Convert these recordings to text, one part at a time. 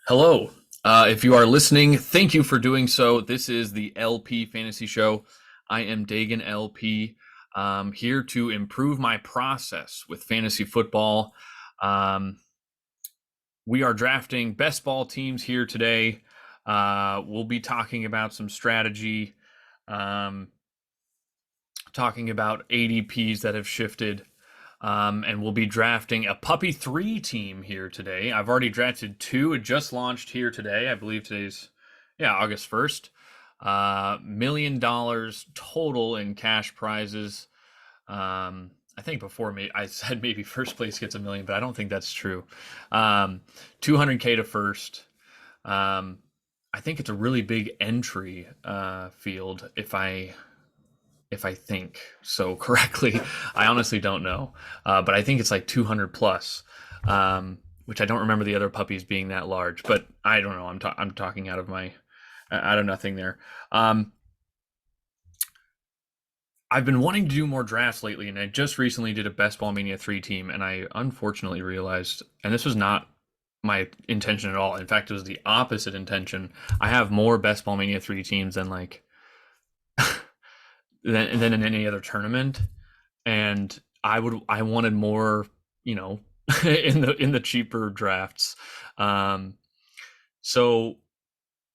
Hello. If you are listening, thank you for doing so. This is the LP Fantasy Show. I am Dagan LP, here to improve my process with fantasy football. Um, we are drafting best ball teams here today. We'll be talking about some strategy, um, talking about ADPs that have shifted. And we'll be drafting a Puppy 3 team here today. I've already drafted two. It just launched here today. I believe today's, August 1st. $1 million total in cash prizes. I think before me, I said maybe first place gets 1 million, but I don't think that's true. 200K to first. I think it's a really big entry field if I think so correctly. I honestly don't know, but I think it's like 200 plus, which I don't remember the other puppies being that large. But I don't know. I'm talking out of nothing there. I've been wanting to do more drafts lately, and I just recently did a Best Ball Mania 3 team, and I unfortunately realized, and this was not my intention at all. In fact, it was the opposite intention. I have more Best Ball Mania 3 teams than than in any other tournament, and I wanted more, you know, in the cheaper drafts. Um, so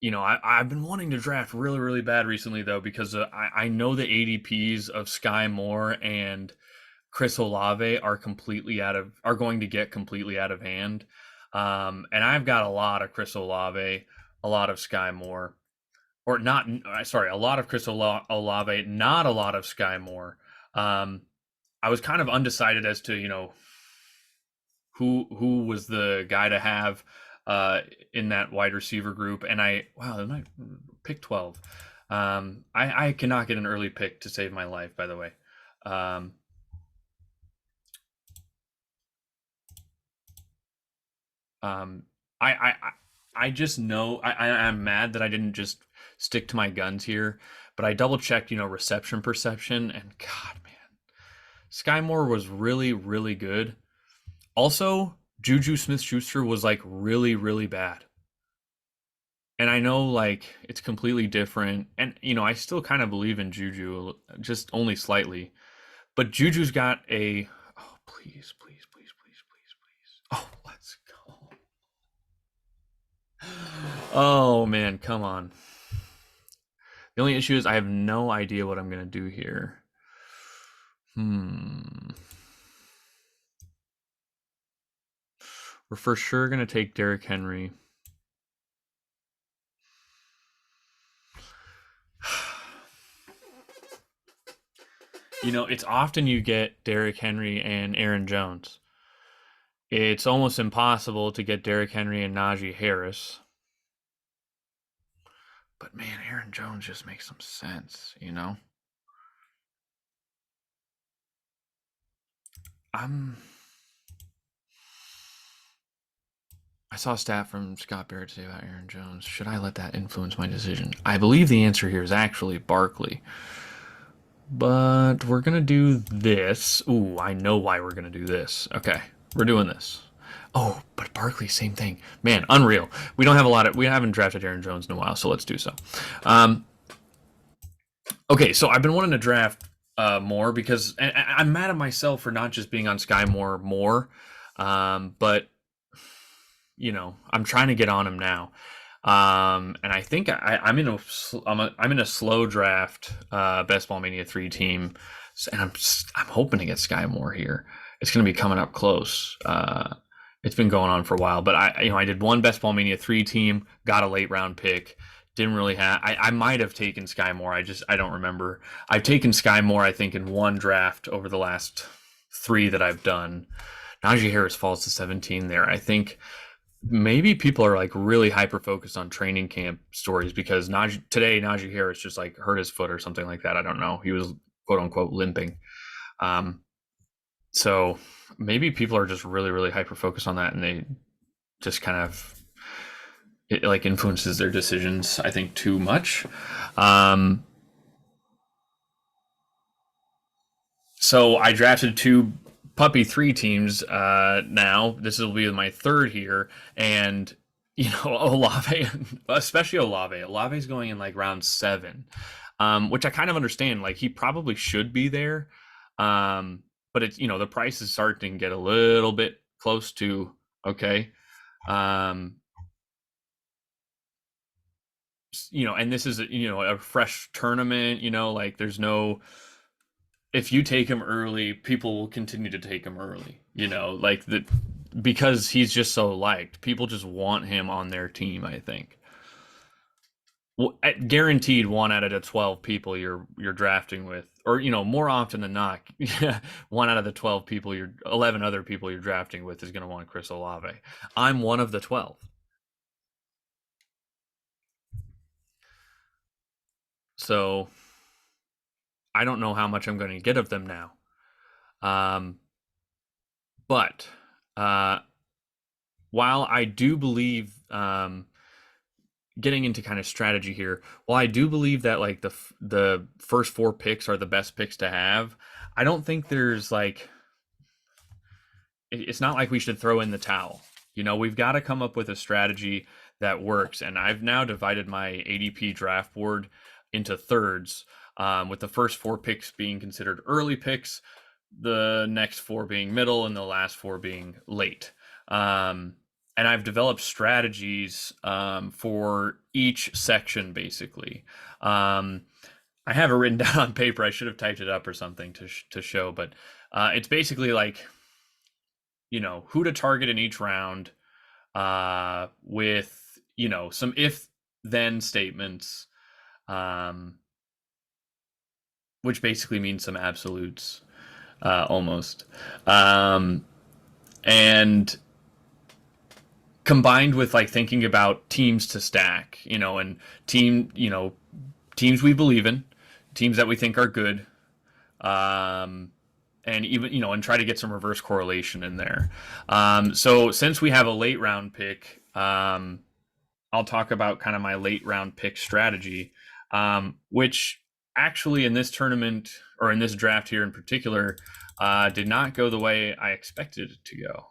I've been wanting to draft really really bad recently though, because I know the ADPs of Sky Moore and Chris Olave are going to get completely out of hand. And I've got a lot of Chris Olave, a lot of Sky Moore, or not. Sorry, a lot of Chris Olave, not a lot of Sky Moore. Um, I was kind of undecided as to who was the guy to have in that wide receiver group, and I pick 12. I cannot get an early pick to save my life. By the way, um, um, I I I just know I'm mad that I didn't just stick to my guns here, but I double checked, reception perception, and God, man, Sky Moore was really really good. Also, Juju Smith-Schuster was like really, really bad. And I know like it's completely different. And I still kind of believe in Juju, just only slightly. But Juju's got a oh, please, please, please, please, please, please. Oh, let's go. Oh man, come on. The only issue is I have no idea what I'm gonna do here. Hmm. We're for sure gonna take Derrick Henry. It's often you get Derrick Henry and Aaron Jones. It's almost impossible to get Derrick Henry and Najee Harris. But man, Aaron Jones just makes some sense. I'm I saw a stat from Scott Barrett today about Aaron Jones. Should I let that influence my decision? I believe the answer here is actually Barkley. But we're gonna do this. Ooh, I know why we're gonna do this. Okay, we're doing this. Oh, but Barkley, same thing. Man, unreal. We haven't drafted Aaron Jones in a while, so let's do so. Um, okay, so I've been wanting to draft more because I'm mad at myself for not just being on Sky more. But I'm trying to get on him now. And I think I'm in a slow draft Best Ball Mania 3 team, and I'm hoping to get Sky Moore here. It's going to be coming up close. It's been going on for a while, but I did one Best Ball Mania 3 team, got a late round pick. Didn't really have. I might have taken Sky Moore. I don't remember. I've taken Sky Moore, I think, in one draft over the last three that I've done. Najee Harris falls to 17 there. I think maybe people are like really hyper focused on training camp stories because Najee Harris just like hurt his foot or something like that. I don't know. He was quote unquote limping. Um, so maybe people are just really really hyper focused on that, and they just kind of it like influences their decisions, I think, too much. Um, so I drafted two Puppy 3 teams now. This will be my third here, and Olave, especially Olave. Olave's going in like round 7, which I kind of understand. Like he probably should be there, but it's the price is starting to get a little bit close to okay. Um, and this is a fresh tournament. Like there's no if you take him early, people will continue to take him early. Like the because he's just so liked. People just want him on their team, I think. Well, guaranteed 1 out of the 12 people you're drafting with, or more often than not, 1 out of the 12 people, you're 11 other people you're drafting with is going to want Chris Olave. I'm one of the 12, so I don't know how much I'm going to get of them now. Um, but uh, while I do believe getting into kind of strategy here, while I do believe that like the first 4 picks are the best picks to have, I don't think there's like it's not like we should throw in the towel. We've got to come up with a strategy that works. And I've now divided my ADP draft board into thirds, with the first 4 picks being considered early picks, the next 4 being middle, and the last 4 being late. And I've developed strategies for each section, basically. I have it written down on paper. I should have typed it up or something to show, but it's basically like who to target in each round, with some if then statements, um, which basically means some absolutes, almost, and combined with like thinking about teams to stack, and teams we believe in, teams that we think are good, um, and even and try to get some reverse correlation in there. So since we have a late round pick, I'll talk about kind of my late round pick strategy, which actually in this tournament or in this draft here in particular, did not go the way I expected it to go.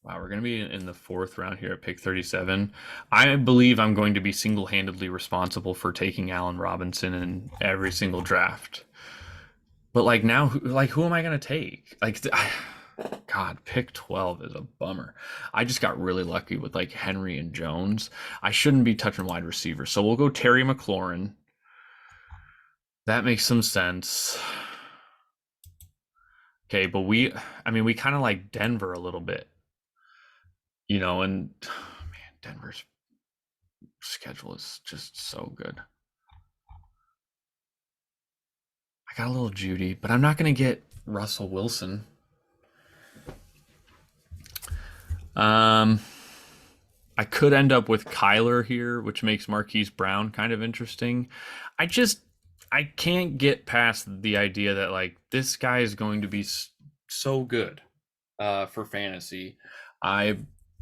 Wow, we're going to be in the 4th round here at pick 37. I believe I'm going to be single-handedly responsible for taking Allen Robinson in every single draft. But like now, like who am I going to take? Like, God, pick 12 is a bummer. I just got really lucky with like Henry and Jones. I shouldn't be touching wide receiver, so we'll go Terry McLaurin. That makes some sense. Okay, but we kind of like Denver a little bit, and man, Denver's schedule is just so good. I got a little Judy, but I'm not going to get Russell Wilson. I could end up with Kyler here, which makes Marquise Brown kind of interesting. I can't get past the idea that like this guy is going to be so good, for fantasy. I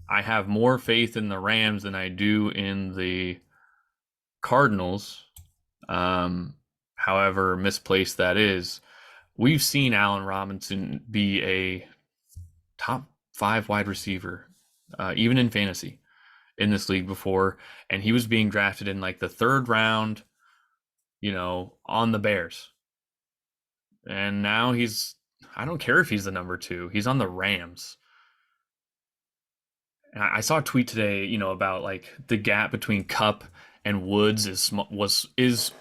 I have more faith in the Rams than I do in the Cardinals. Um, However misplaced that is, we've seen Allen Robinson be a top 5 wide receiver, even in fantasy, in this league before, and he was being drafted in like the 3rd round, on the Bears. And now I don't care if he's the number 2, he's on the Rams. And I saw a tweet today, about like the gap between Cup and Woods was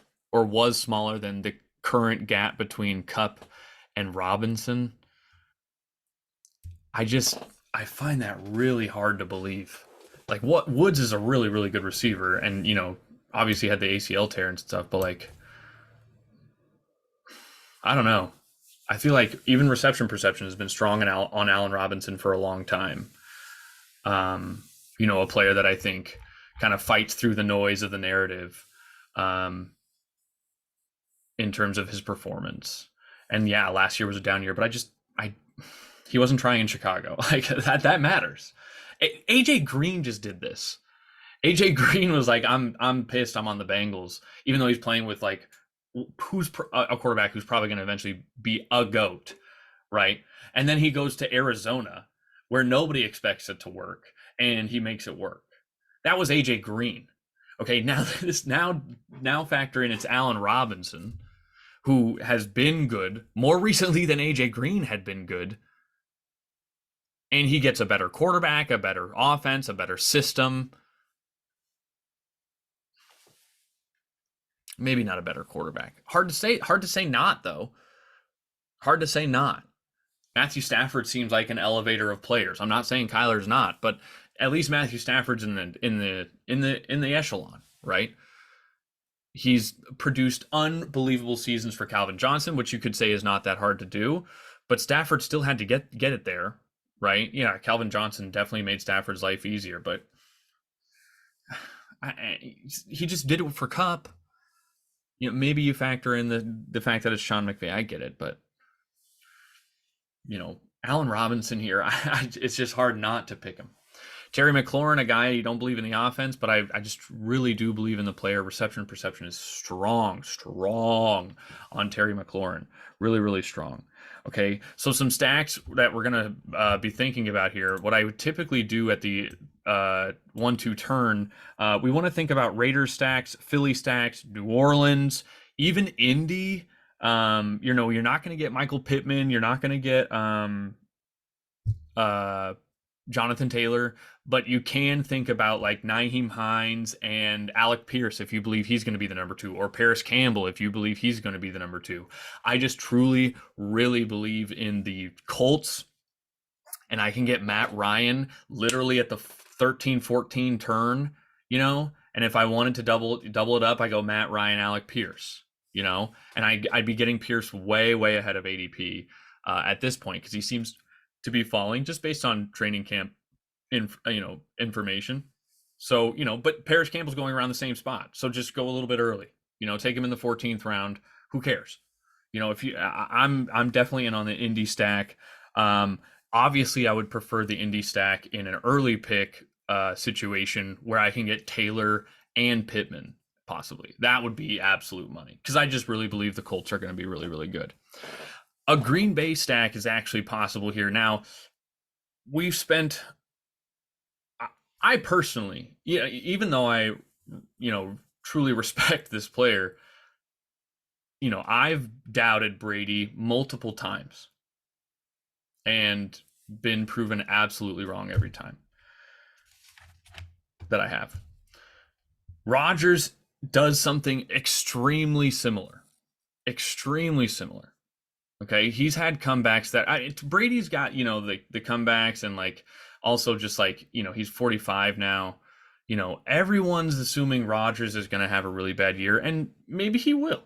smaller than the current gap between Cup and Robinson. I find that really hard to believe. Like what Woods is a really really good receiver, and obviously had the ACL tear and stuff, but like I don't know. I feel like even reception perception has been strong on Allen Robinson for a long time. A player that I think kind of fights through the noise of the narrative, um, in terms of his performance. And yeah, last year was a down year, but I he wasn't trying in Chicago. Like that matters. AJ Green just did this. AJ Green was like, I'm pissed. I'm on the Bengals, even though he's playing with like who's a quarterback who's probably going to eventually be a goat, right? And then he goes to Arizona, where nobody expects it to work, and he makes it work. That was AJ Green. Okay, now this now factor in it's Allen Robinson, who has been good more recently than AJ Green had been good, and he gets a better quarterback, a better offense, a better system. Maybe not a better quarterback. Hard to say. Hard to say not though. Hard to say not. Matthew Stafford seems like an elevator of players. I'm not saying Kyler's not, but at least Matthew Stafford's in the echelon, right? He's produced unbelievable seasons for Calvin Johnson, which you could say is not that hard to do, but Stafford still had to get it there, right? Yeah, Calvin Johnson definitely made Stafford's life easier, but he just did it for Cup. Maybe you factor in the fact that it's Sean McVay. I get it, but Allen Robinson here, it's just hard not to pick him. Terry McLaurin, a guy you don't believe in the offense, but I just really do believe in the player. Reception perception is strong on Terry McLaurin. Really, really strong. Okay, so some stacks that we're going to be thinking about here. What I would typically do at the 1-2 turn, we want to think about Raiders stacks, Philly stacks, New Orleans, even Indy. You're not going to get Michael Pittman. You're not going to get Jonathan Taylor, but you can think about like Nyheim Hines and Alec Pierce if you believe he's going to be the number 2, or Paris Campbell if you believe he's going to be the number 2. I just truly, really believe in the Colts, and I can get Matt Ryan literally at the 13-14 turn, and if I wanted to double it up, I go Matt Ryan, Alec Pierce, and I'd be getting Pierce way, way ahead of ADP at this point because he seems to be falling just based on training camp information. So, but Paris Campbell's going around the same spot. So just go a little bit early, take him in the 14th round. Who cares? I'm definitely in on the Indy stack. Obviously I would prefer the Indy stack in an early pick situation where I can get Taylor and Pittman possibly. That would be absolute money because I just really believe the Colts are going to be really, really good. A Green Bay stack is actually possible here. Now, we've spent, I personally, even though I, truly respect this player, I've doubted Brady multiple times and been proven absolutely wrong every time that I have. Rodgers does something extremely similar. Okay, he's had comebacks that Brady's got, the comebacks and like also just like, he's 45 now. Everyone's assuming Rodgers is going to have a really bad year, and maybe he will.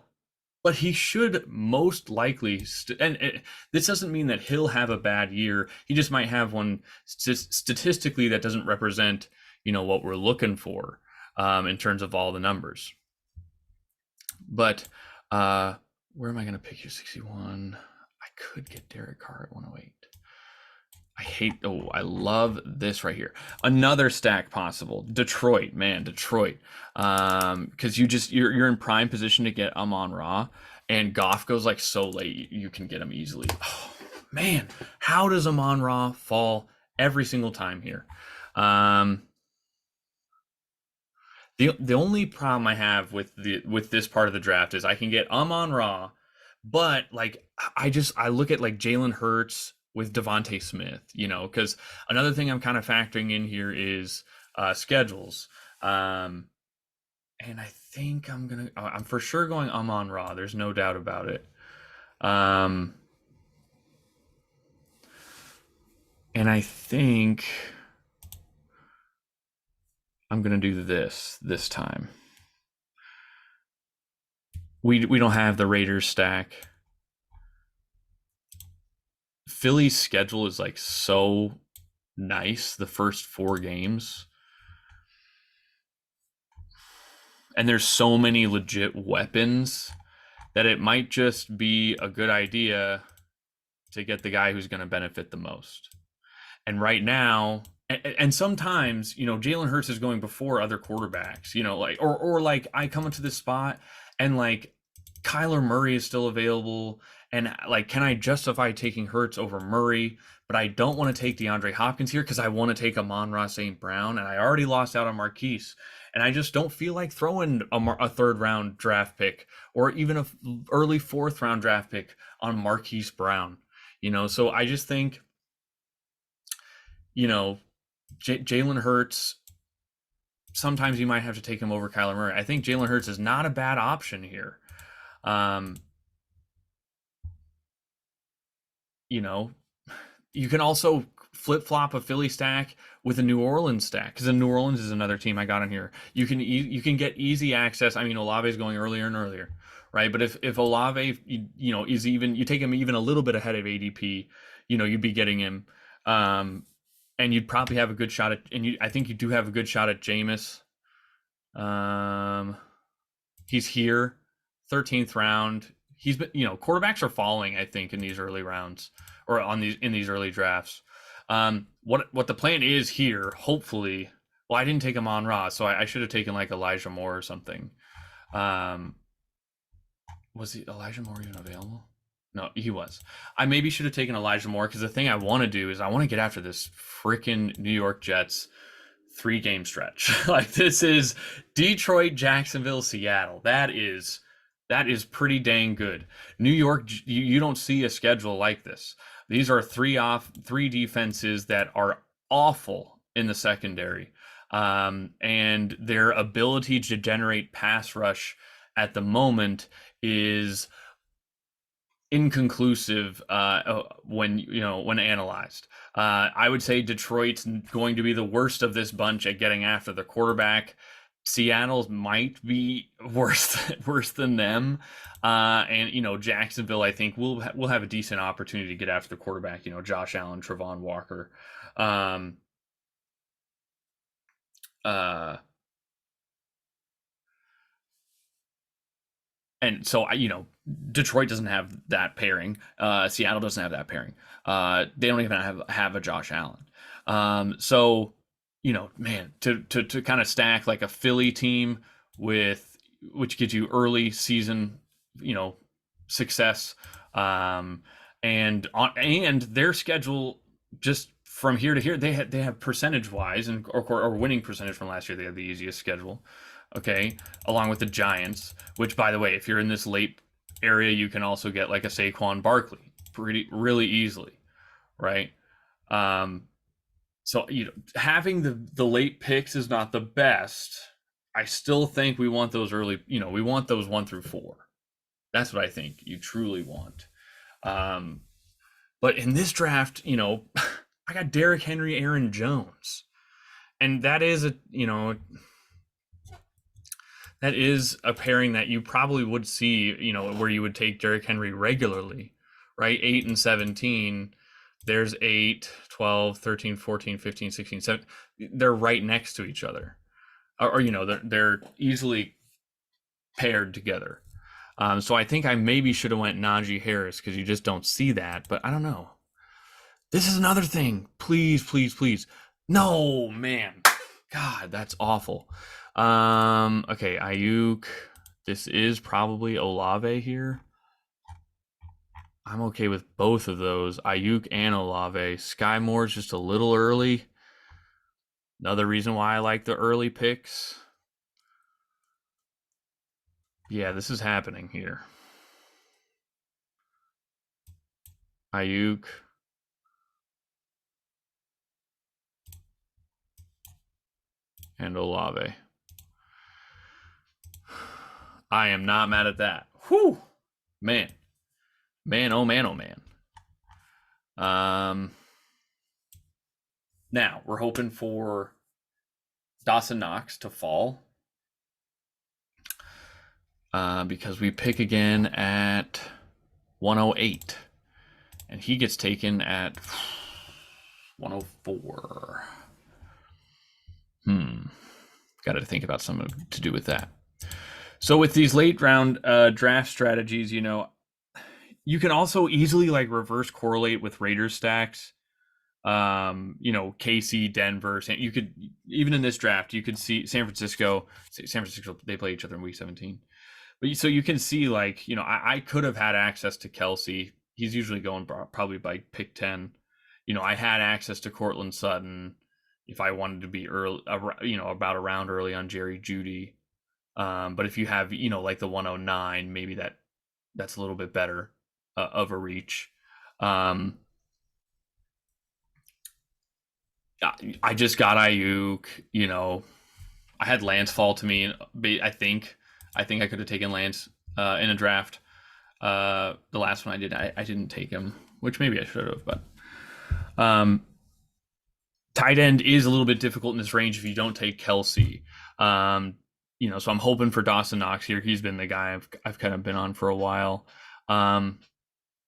But he should most likely, this doesn't mean that he'll have a bad year. He just might have one statistically that doesn't represent, what we're looking for in terms of all the numbers. But where am I going to pick your 61? I could get Derek Carr at 108. I love this right here. Another stack possible. Detroit. Because you're in prime position to get Amon-Ra, and Goff goes like so late, you can get him easily. Oh, man, how does Amon-Ra fall every single time here? The only problem I have with this part of the draft is I can get Amon-Ra, but like I look at like Jalen Hurts with Devontae Smith, because another thing I'm kind of factoring in here is schedules. And I think I'm for sure going Amon-Ra. There's no doubt about it. And I think I'm going to do this time. We don't have the Raiders stack. Philly's schedule is like so nice the first 4 games. And there's so many legit weapons that it might just be a good idea to get the guy who's going to benefit the most. And right now, and sometimes, Jalen Hurts is going before other quarterbacks, or like I come into this spot and like Kyler Murray is still available, and like, can I justify taking Hurts over Murray? but I don't want to take DeAndre Hopkins here because I want to take Amon-Ra St. Brown, and I already lost out on Marquise. And I just don't feel like throwing a third round draft pick or even a early fourth round draft pick on Marquise Brown. So I just think, Jalen Hurts, sometimes you might have to take him over Kyler Murray. I think Jalen Hurts is not a bad option here. Um, you can also flip-flop a Philly stack with a New Orleans stack, because New Orleans is another team I got in here. You can get easy access. I mean, Olave is going earlier and earlier, right? But if Olave, is even, you take him even a little bit ahead of ADP, you'd be getting him, and you'd probably have a good shot at, I think you do have a good shot at Jameis. He's here, 13th round. He's been, quarterbacks are falling, I think, in these early rounds or in these early drafts. What the plan is here, hopefully. Well, I didn't take him on Raw, so I should have taken like Elijah Moore or something. Was Elijah Moore even available? No, he was. I maybe should have taken Elijah Moore, because the thing I want to do is I want to get after this freaking New York Jets 3-game stretch. Like, this is Detroit, Jacksonville, Seattle. That is pretty dang good. New York, you don't see a schedule like this. These are three defenses that are awful in the secondary. And their ability to generate pass rush at the moment is inconclusive when analyzed. I would say Detroit's going to be the worst of this bunch at getting after the quarterback. Seattle's might be worse than them, and Jacksonville, I think, will have a decent opportunity to get after the quarterback. Josh Allen, Travon Walker. And so Detroit doesn't have that pairing. Seattle doesn't have that pairing. They don't even have a Josh Allen. So man, to kind of stack like a Philly team which gives you early season, success, and their schedule, just from here to here, they have percentage wise or winning percentage from last year, they have the easiest schedule. Okay, along with the Giants, which, by the way, if you're in this late area, you can also get like a Saquon Barkley really easily, right? So having the late picks is not the best. I still think we want those early, we want those 1 through 4. That's what I think you truly want. But in this draft, I got Derrick Henry, Aaron Jones, and that is a pairing that you probably would see, where you would take Derrick Henry regularly, right? 8 and 17. There's 8, 12, 13, 14, 15, 16, 17. They're right next to each other. Or they're easily paired together. So I think I maybe should have went Najee Harris, because you just don't see that. But I don't know. This is another thing. Please, please, please. No, man. God, that's awful. Okay, Ayuk. This is probably Olave here. I'm okay with both of those, Ayuk and Olave. Sky Moore's just a little early. Another reason why I like the early picks. Yeah, this is happening here. Ayuk. And Olave. I am not mad at that. Whew. Man. Man, oh man, oh man. Now, we're hoping for Dawson Knox to fall, because we pick again at 108, and he gets taken at 104. Got to think about something to do with that. So with these late round draft strategies, you can also easily like reverse correlate with Raiders stacks. KC, Denver. You could, even in this draft, you could see San Francisco. They play each other in week 17. But so you can see, like, I could have had access to Kelsey. He's usually going probably by pick 10. I had access to Cortland Sutton if I wanted to be early, about a round early on Jerry Jeudy. But if you have, like the 109, maybe that's a little bit better of a reach. I just got Ayuk. I had Lance fall to me. I think I could have taken Lance in a draft. The last one I did, I didn't take him, which maybe I should have. But tight end is a little bit difficult in this range if you don't take Kelsey. So I'm hoping for Dawson Knox here. He's been the guy I've kind of been on for a while.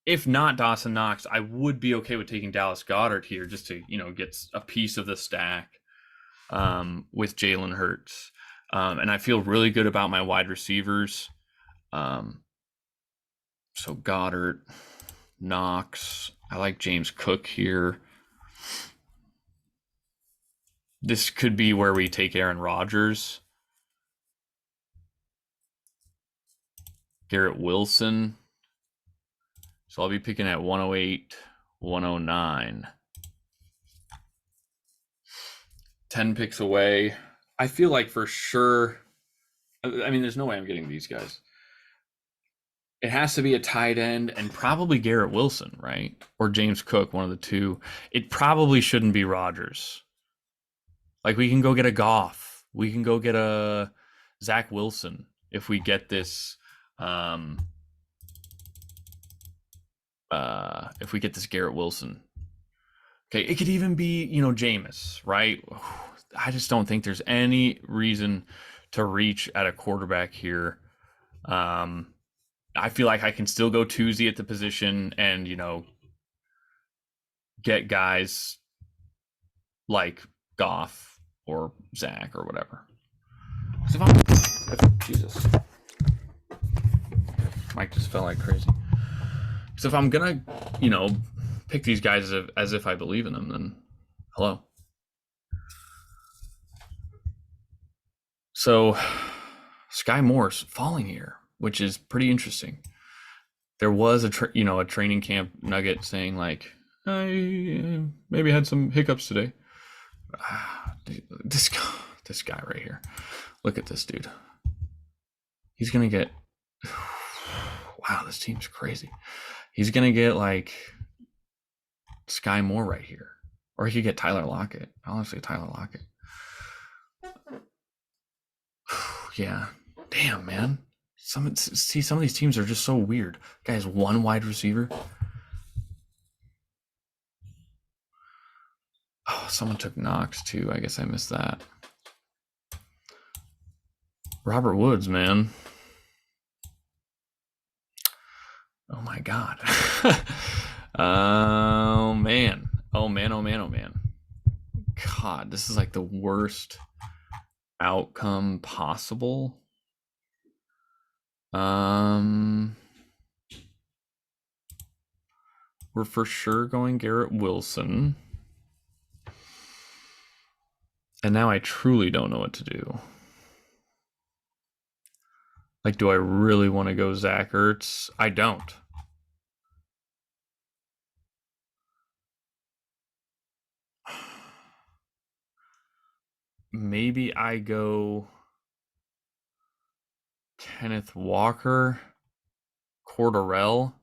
If not Dawson Knox, I would be okay with taking Dallas Goedert here just to, get a piece of the stack with Jalen Hurts. And I feel really good about my wide receivers. So Goddard, Knox. I like James Cook here. This could be where we take Aaron Rodgers. Garrett Wilson. So I'll be picking at 108, 109. 10 picks away. I feel like for sure, there's no way I'm getting these guys. It has to be a tight end and probably Garrett Wilson, right? Or James Cook, one of the two. It probably shouldn't be Rodgers. Like, we can go get a Goff. We can go get a Zach Wilson if we get this. If we get this Garrett Wilson. Okay, it could even be, Jameis, right? I just don't think there's any reason to reach at a quarterback here. I feel like I can still go Tuesday at the position and, get guys like Goff or Zach or whatever. Jesus. Mike just fell like crazy. So if I'm going to, pick these guys as if I believe in them, then hello. So Sky Moore's falling here, which is pretty interesting. There was a training camp nugget saying like, I maybe had some hiccups today. This guy right here. Look at this dude. He's going to get, wow, this team's crazy. He's going to get like Sky Moore right here. Or he could get Tyler Lockett. Honestly, Tyler Lockett. Yeah. Damn, man. Some of these teams are just so weird. Guys, one wide receiver. Oh, someone took Knox too. I guess I missed that. Robert Woods, man. Oh my God. Oh man. Oh man. God, this is like the worst outcome possible. We're for sure going Garrett Wilson. And now I truly don't know what to do. Like, do I really want to go Zach Ertz? I don't. Maybe I go Kenneth Walker, Cordarrelle.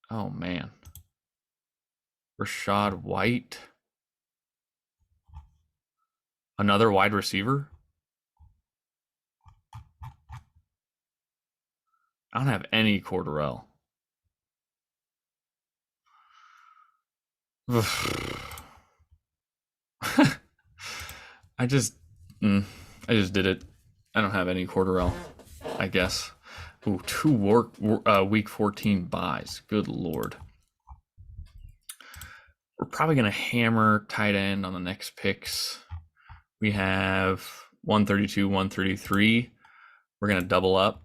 Oh, man. Rashad White. Another wide receiver? I don't have any Cordarrelle. I just did it. I don't have any Cordarrelle, I guess. Ooh, 2 week 14 buys. Good Lord. We're probably going to hammer tight end on the next picks. We have 132, 133. We're going to double up.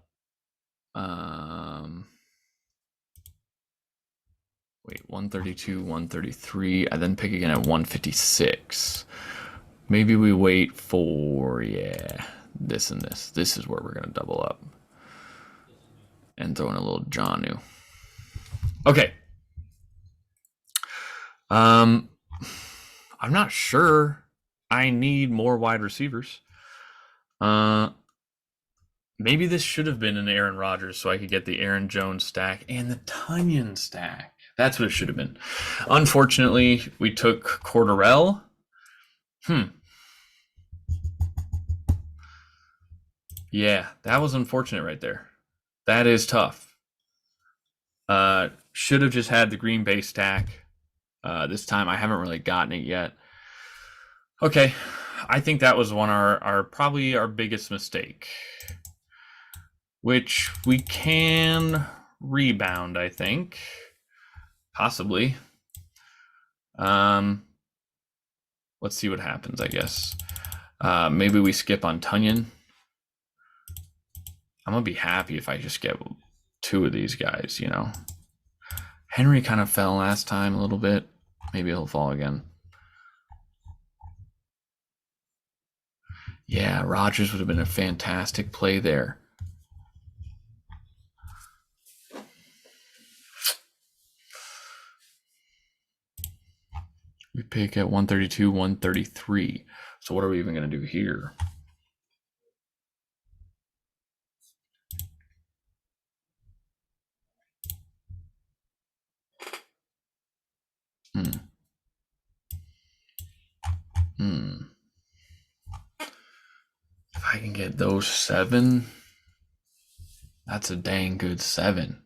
132, 133. I then pick again at 156. Maybe we wait for, this and this. This is where we're going to double up. And throw in a little Jonnu. Okay. Um, I'm not sure. I need more wide receivers. Uh, Maybe this should have been an Aaron Rodgers so I could get the Aaron Jones stack and the Tunyon stack. That's what it should have been. Unfortunately, we took Cordarrelle. Hmm. Yeah, that was unfortunate right there. That is tough. Should have just had the Green Bay stack this time. I haven't really gotten it yet. Okay, I think that was one of our probably our biggest mistake, which we can rebound. I think possibly. Um, let's see what happens. I guess maybe we skip on Tunyon. I'm gonna be happy if I just get two of these guys. You know, Henry kind of fell last time a little bit. Maybe he'll fall again. Yeah, Rodgers would have been a fantastic play there. We pick at 132, 133. So what are we even going to do here? Hmm. If I can get those 7, that's a dang good 7.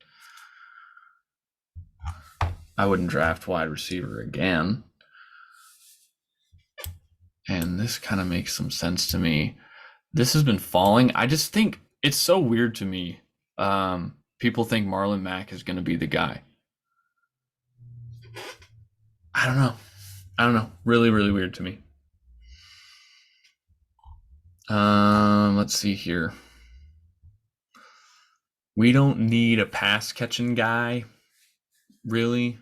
I wouldn't draft wide receiver again. And this kind of makes some sense to me. This has been falling. I just think it's so weird to me. People think Marlon Mack is going to be the guy. I don't know. Really, really weird to me. Let's see here. We don't need a pass catching guy, really.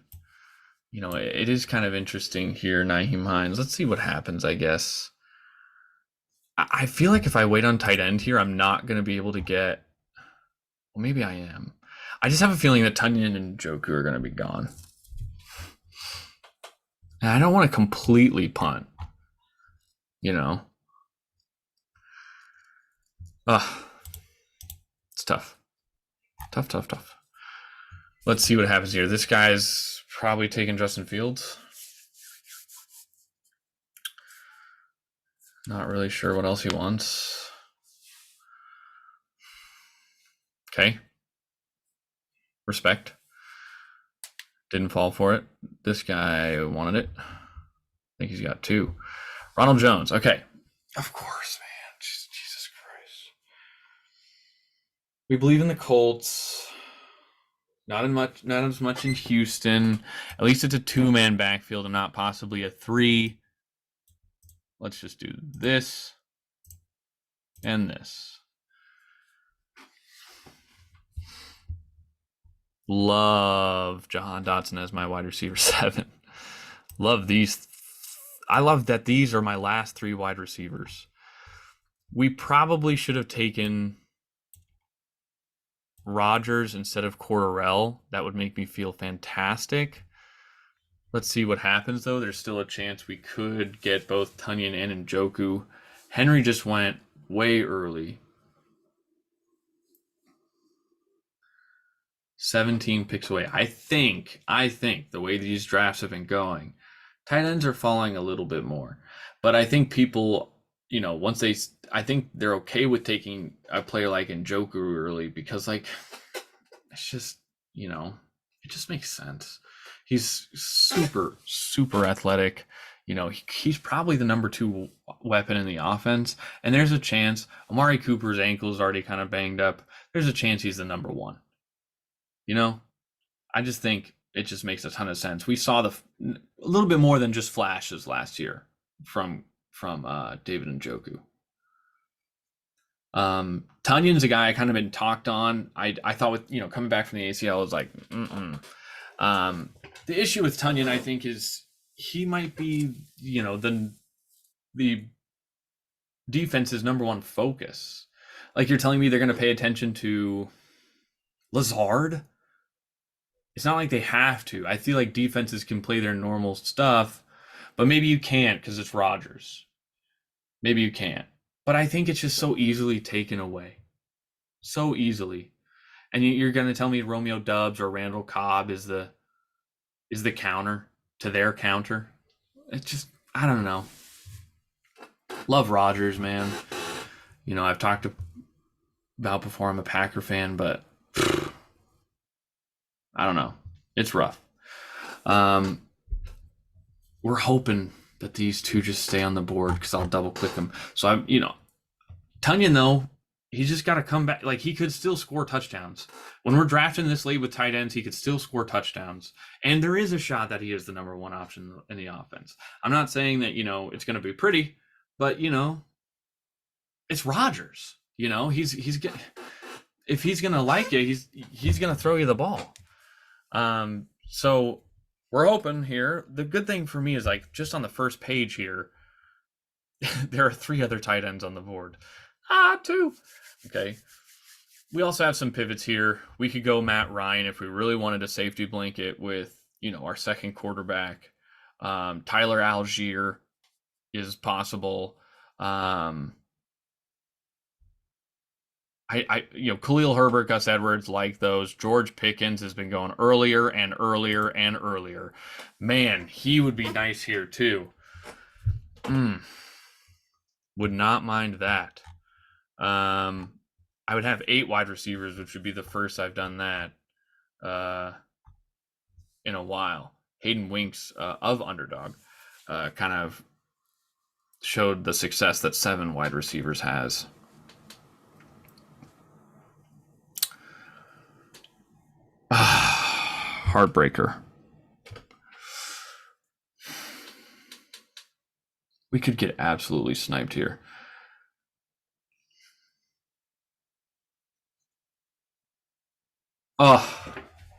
You know, it is kind of interesting here, Nyheim Hines. Let's see what happens, I guess. I feel like if I wait on tight end here, I'm not going to be able to get. Well, maybe I am. I just have a feeling that Tunyon and Joku are going to be gone. And I don't want to completely punt, you know. It's tough. Tough. Let's see what happens here. This guy's probably taking Justin Fields. Not really sure what else he wants. Okay. Respect. Didn't fall for it. This guy wanted it. I think he's got 2. Ronald Jones. Okay. Of course, man. Jesus Christ. We believe in the Colts. Not as much in Houston. At least it's a 2-man backfield and not possibly a 3. Let's just do this and this. Love Jahan Dotson as my wide receiver 7. Love these. I love that these are my last 3 wide receivers. We probably should have taken Rodgers instead of Cordarrelle. That would make me feel fantastic. Let's see what happens, though. There's still a chance we could get both Tunyon and Njoku. Henry just went way early. 17 picks away. I think the way these drafts have been going, tight ends are falling a little bit more. But I think people, you know, I think they're okay with taking a player like Njoku early because, like, it's just, you know, it just makes sense. He's super, super athletic. You know, he's probably the number 2 weapon in the offense. And there's a chance Amari Cooper's ankle is already kind of banged up. There's a chance he's the number 1. You know, I just think it just makes a ton of sense. We saw a little bit more than just flashes last year from David Njoku. Tunyon's a guy I kind of been talked on. I thought with, you know, coming back from the ACL, I was like, the issue with Tunyon, I think, is he might be, you know, the defense's number 1 focus. Like, you're telling me they're going to pay attention to Lazard? It's not like they have to. I feel like defenses can play their normal stuff, but maybe you can't because it's Rodgers. Maybe you can't. But I think it's just so easily taken away. So easily. And you're going to tell me Romeo Dubs or Randall Cobb is the counter to their counter? It's just, I don't know. Love Rodgers, man. I've talked about before I'm a Packer fan, but I don't know. It's rough. We're hoping that these two just stay on the board because I'll double click them. So Tunyon though, he's just got to come back. Like he could still score touchdowns. When we're drafting this late with tight ends, he could still score touchdowns. And there is a shot that he is the number one option in the offense. I'm not saying that, it's going to be pretty, but it's Rodgers. He's if he's going to like you, he's going to throw you the ball. So we're hoping here. The good thing for me is like just on the first page here, there are 3 other tight ends on the board. 2. Okay. We also have some pivots here. We could go Matt Ryan if we really wanted a safety blanket with, our second quarterback. Tyler Algier is possible. Khalil Herbert, Gus Edwards, like those. George Pickens has been going earlier and earlier and earlier. Man, he would be nice here too. Would not mind that. I would have 8 wide receivers, which would be the first I've done that in a while. Hayden Winks of Underdog kind of showed the success that 7 wide receivers has. Heartbreaker. We could get absolutely sniped here.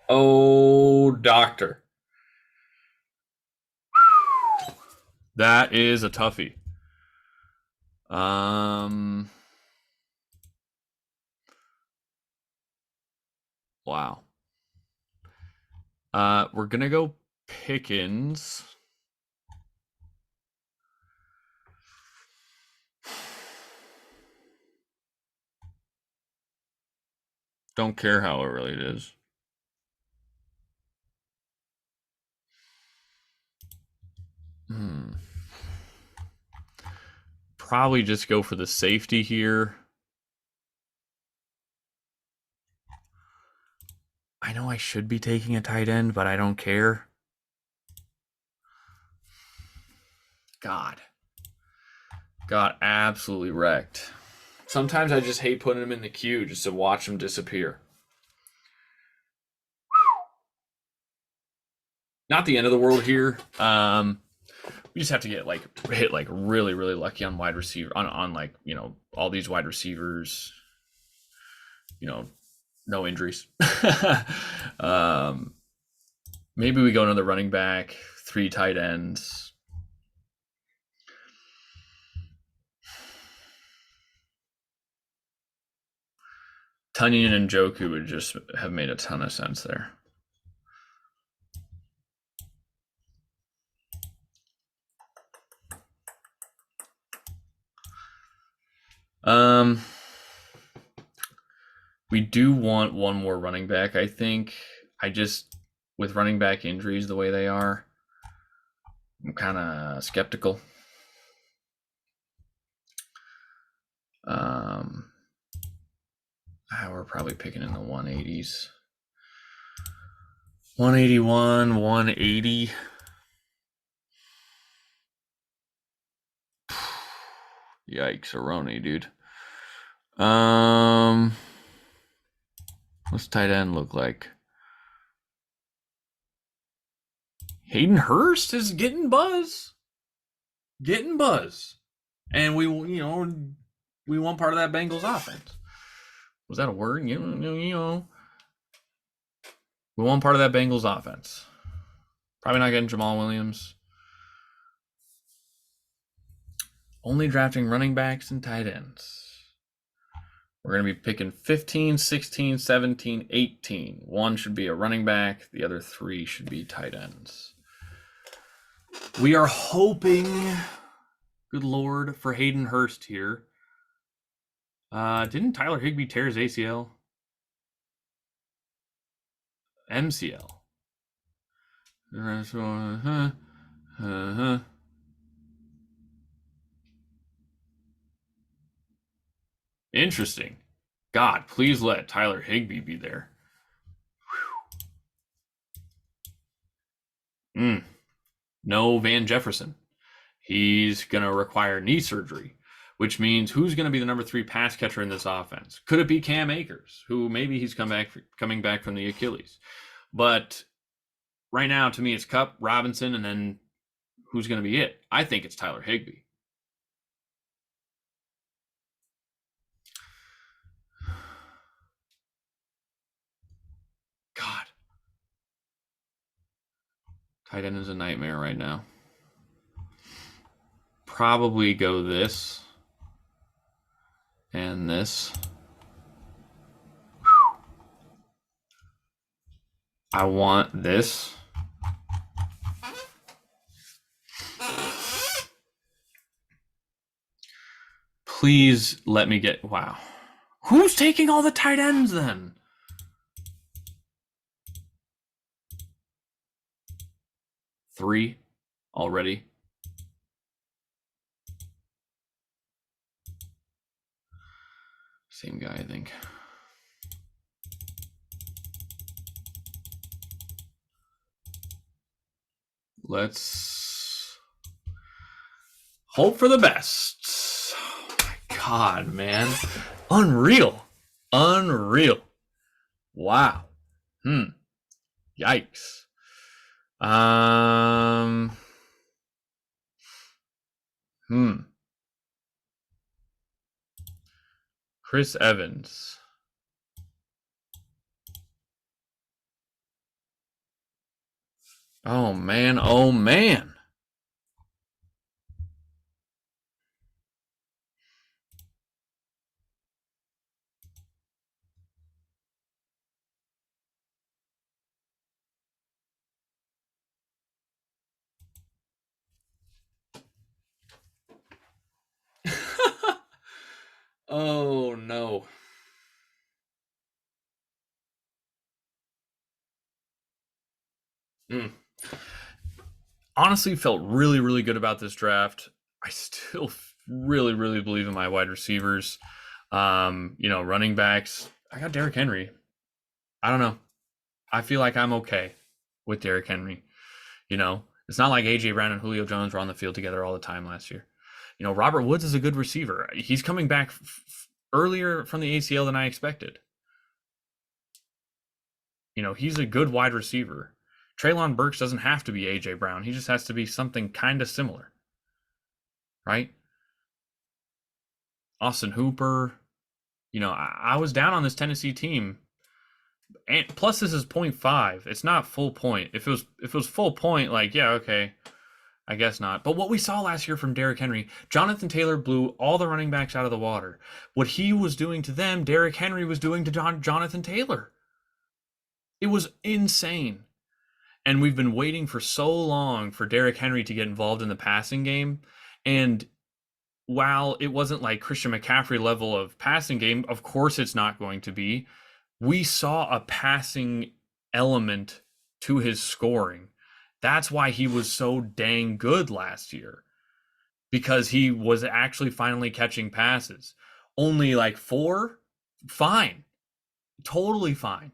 Oh, doctor. That is a toughie. Wow. We're gonna go Pickens. Don't care how early it is. Probably just go for the safety here. I know I should be taking a tight end, but I don't care. God. Got absolutely wrecked. Sometimes I just hate putting him in the queue just to watch him disappear. Not the end of the world here. We just have to get hit really, really lucky on wide receiver on all these wide receivers. No injuries. Maybe we go another running back, 3 tight ends. Tunyon and Njoku would just have made a ton of sense there. We do want one more running back, I think. With running back injuries the way they are, I'm kind of skeptical. We're probably picking in the 180s. 181, 180. Yikes, Aroni, dude. What's tight end look like? Hayden Hurst is getting buzz. And we want part of that Bengals offense. Was that a word? We want part of that Bengals offense. Probably not getting Jamal Williams. Only drafting running backs and tight ends. We're going to be picking 15, 16, 17, 18. One should be a running back. The other three should be tight ends. We are hoping, good Lord, for Hayden Hurst here. Didn't Tyler Higbee tear his ACL? MCL. Interesting. God, please let Tyler Higbee be there. No Van Jefferson. He's going to require knee surgery, which means who's going to be the number 3 pass catcher in this offense? Could it be Cam Akers, who maybe he's coming back from the Achilles? But right now, to me, it's Kupp, Robinson, and then who's going to be it? I think it's Tyler Higbee. God. Tight end is a nightmare right now. Probably go this and this. I want this. Please let me get... Wow. Who's taking all the tight ends then? Three already. Same guy, I think. Let's hope for the best. Oh my God, man. Unreal. Unreal. Wow. Yikes. Chris Evans. Oh man, oh man. Oh no. Honestly, felt really, really good about this draft. I still really, really believe in my wide receivers. Running backs. I got Derrick Henry. I don't know. I feel like I'm okay with Derrick Henry. It's not like AJ Brown and Julio Jones were on the field together all the time last year. Robert Woods is a good receiver. He's coming back earlier from the ACL than I expected. He's a good wide receiver. Treylon Burks doesn't have to be AJ Brown. He just has to be something kind of similar. Right? Austin Hooper. I was down on this Tennessee team. And plus this is 0.5. It's not full point. If it was full point, yeah, okay. I guess not. But what we saw last year from Derrick Henry, Jonathan Taylor blew all the running backs out of the water. What he was doing to them, Derrick Henry was doing to Jonathan Taylor. It was insane. And we've been waiting for so long for Derrick Henry to get involved in the passing game. And while it wasn't like Christian McCaffrey level of passing game, of course it's not going to be, we saw a passing element to his scoring. That's why he was so dang good last year, because he was actually finally catching passes. Only 4? Fine. Totally fine.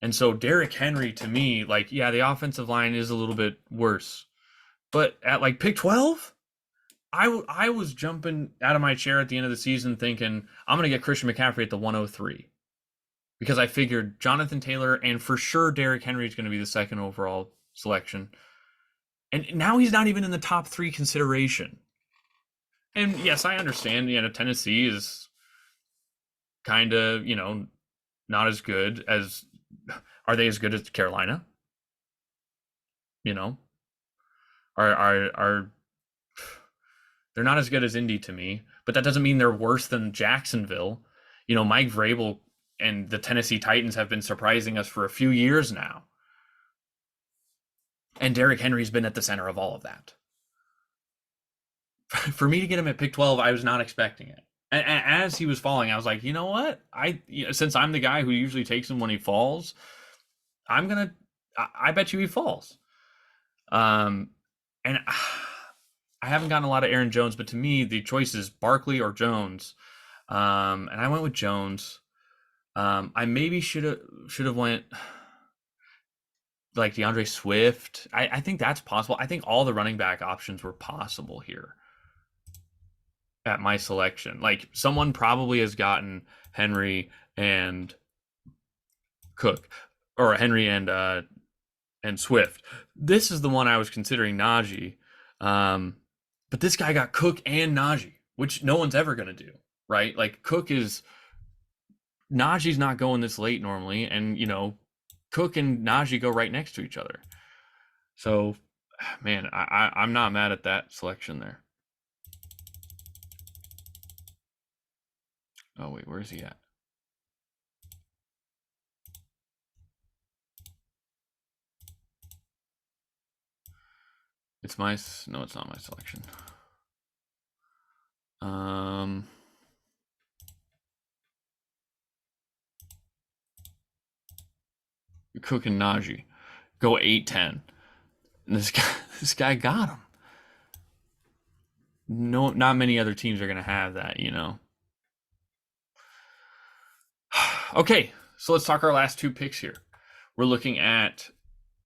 And so Derrick Henry, to me, the offensive line is a little bit worse. But at pick 12, I was jumping out of my chair at the end of the season thinking, I'm going to get Christian McCaffrey at the 103. Because I figured Jonathan Taylor and for sure Derrick Henry is going to be the second overall selection. And now he's not even in the top 3 consideration. And yes, I understand, Tennessee is kind of, not as good as... Are they as good as Carolina? Are They're not as good as Indy to me, but that doesn't mean they're worse than Jacksonville. Mike Vrabel and the Tennessee Titans have been surprising us for a few years now. And Derrick Henry's been at the center of all of that. For me to get him at pick 12, I was not expecting it. And as he was falling, I was like, you know what? Since I'm the guy who usually takes him when he falls, I bet you he falls. And I haven't gotten a lot of Aaron Jones, but to me, the choice is Barkley or Jones. And I went with Jones. I maybe should have went like DeAndre Swift. I think that's possible. I think all the running back options were possible here at my selection. Like someone probably has gotten Henry and Cook, or Henry and Swift. This is the one I was considering, Najee. But this guy got Cook and Najee, which no one's ever going to do, right? Like Najee's not going this late normally, and Cook and Najee go right next to each other. So, man, I'm not mad at that selection there. Oh wait, where is he at? No, it's not my selection. Cook and Najee go 8-10. And this guy got him. No, not many other teams are going to have that, Okay, so let's talk our last two picks here. We're looking at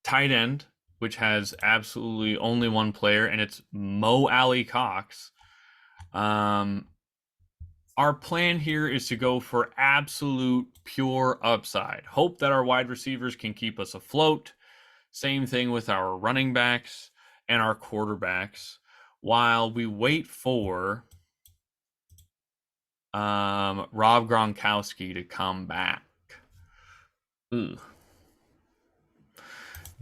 tight end, which has absolutely only one player, and it's Mo Alley Cox. Our plan here is to go for absolute pure upside. Hope that our wide receivers can keep us afloat. Same thing with our running backs and our quarterbacks while we wait for Rob Gronkowski to come back. Ugh.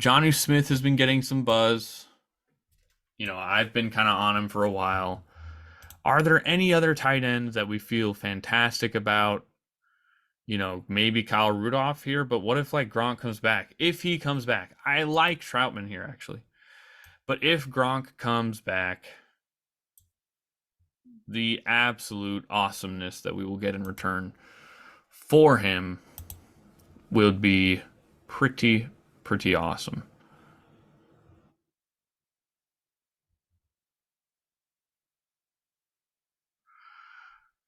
Jonnu Smith has been getting some buzz. I've been kind of on him for a while. Are there any other tight ends that we feel fantastic about? Maybe Kyle Rudolph here, but what if Gronk comes back? If he comes back, I like Troutman here actually. But if Gronk comes back, the absolute awesomeness that we will get in return for him will be pretty awesome.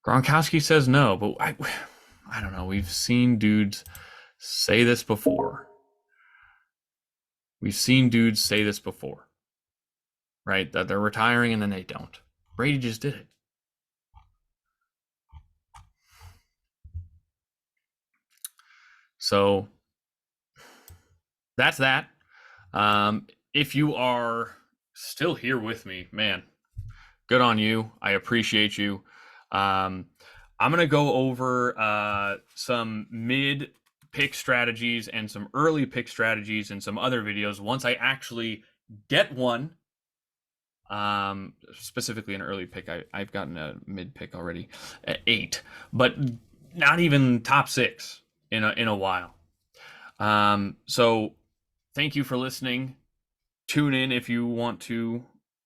Gronkowski says no, but I don't know. We've seen dudes say this before. Right? That they're retiring and then they don't. Brady just did it. So that's that. If you are still here with me, man, good on you. I appreciate you. I'm going to go over some mid pick strategies and some early pick strategies and some other videos once I actually get one. Specifically an early pick. I've gotten a mid pick already at 8, but not even top 6 in a while. So thank you for listening. Tune in if you want to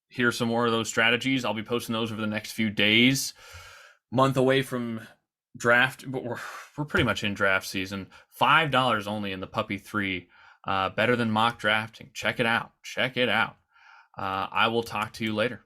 hear some more of those strategies. I'll be posting those over the next few days. Month away from draft, but we're pretty much in draft season. $5 only in the Puppy 3. Better than mock drafting. Check it out. I will talk to you later.